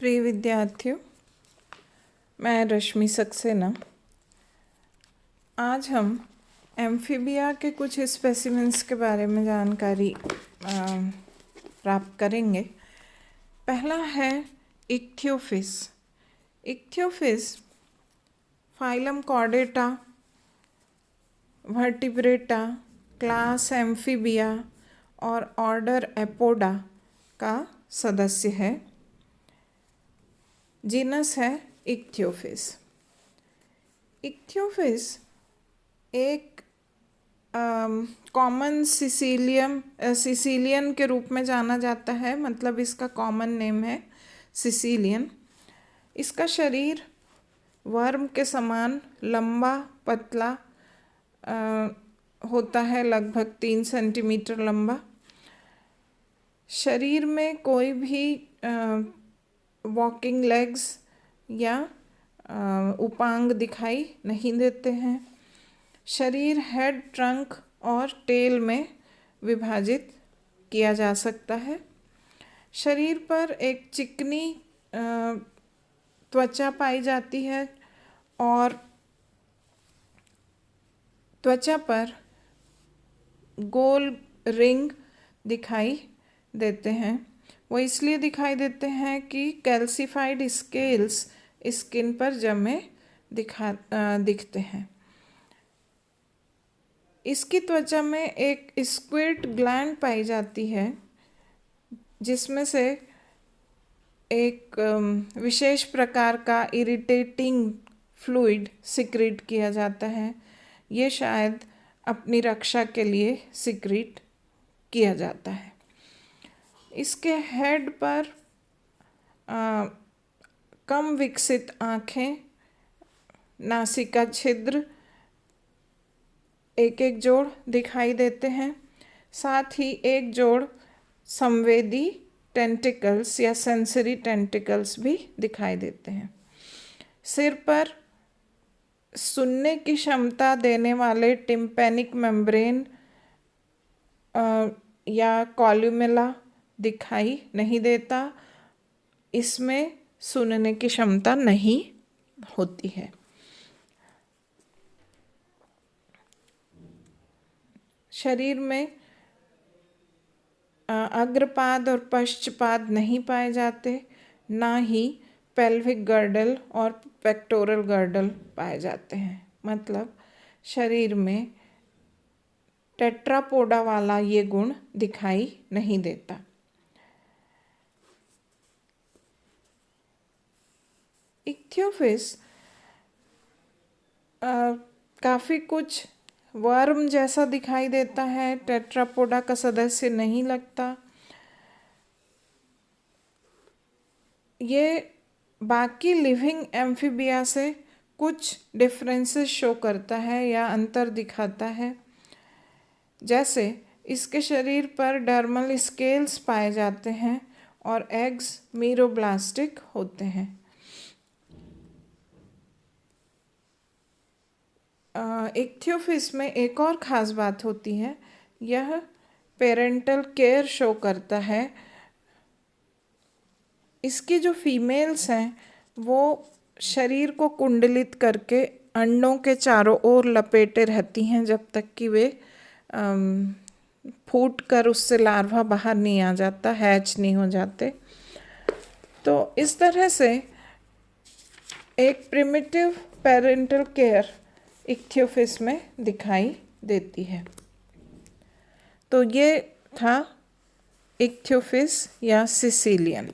प्रिय विद्यार्थियों, मैं रश्मि सक्सेना। आज हम एम्फीबिया के कुछ स्पेसिमेंस के बारे में जानकारी प्राप्त करेंगे। पहला है Ichthyophis. Ichthyophis phylum Chordata, vertebrata, class amphibia और ऑर्डर एपोडा का सदस्य है। जीनस है इक्थियोफिस। इक्थियोफिस एक कॉमन सिसिलियन के रूप में जाना जाता है, मतलब इसका कॉमन नेम है सिसिलियन। इसका शरीर वर्म के समान लंबा पतला होता है, लगभग 3 सेंटीमीटर लंबा। शरीर में कोई भी वॉकिंग लेग्स या उपांग दिखाई नहीं देते हैं। शरीर हेड, ट्रंक और टेल में विभाजित किया जा सकता है। शरीर पर एक चिकनी त्वचा पाई जाती है और त्वचा पर गोल रिंग दिखाई देते हैं। वो इसलिए दिखाई देते हैं कि कैल्सिफाइड स्केल्स स्किन पर जमे दिखते हैं। इसकी त्वचा में एक स्क्विड ग्लैंड पाई जाती है, जिसमें से एक विशेष प्रकार का इरिटेटिंग फ्लूइड सिक्रीट किया जाता है। ये शायद अपनी रक्षा के लिए सिक्रीट किया जाता है। इसके हेड पर कम विकसित आँखें, नासिका छिद्र एक जोड़ दिखाई देते हैं। साथ ही एक जोड़ संवेदी टेंटिकल्स या सेंसरी टेंटिकल्स भी दिखाई देते हैं। सिर पर सुनने की क्षमता देने वाले टिम्पैनिक मेम्ब्रेन या कॉल्यूमेला दिखाई नहीं देता। इसमें सुनने की क्षमता नहीं होती है। शरीर में अग्रपाद और पश्चपाद नहीं पाए जाते, ना ही पेल्विक गर्डल और पेक्टोरल गर्डल पाए जाते हैं। मतलब शरीर में टेट्रापोडा वाला ये गुण दिखाई नहीं देता। इक्थियोफिस काफ़ी कुछ वर्म जैसा दिखाई देता है, टेट्रापोडा का सदस्य नहीं लगता। ये बाकी लिविंग एम्फीबिया से कुछ डिफरेंसेस शो करता है या अंतर दिखाता है। जैसे इसके शरीर पर डर्मल स्केल्स पाए जाते हैं और एग्स मीरोब्लास्टिक होते हैं। इक्थियोफिस में एक और ख़ास बात होती है, यह पेरेंटल केयर शो करता है। इसकी जो फीमेल्स हैं वो शरीर को कुंडलित करके अंडों के चारों ओर लपेटे रहती हैं जब तक कि वे फूट कर उससे लार्वा बाहर नहीं आ जाता, हैच नहीं हो जाते। तो इस तरह से एक प्रिमिटिव पेरेंटल केयर इक्थियोफिस में दिखाई देती है। तो ये था इक्थियोफिस या सिसिलियन।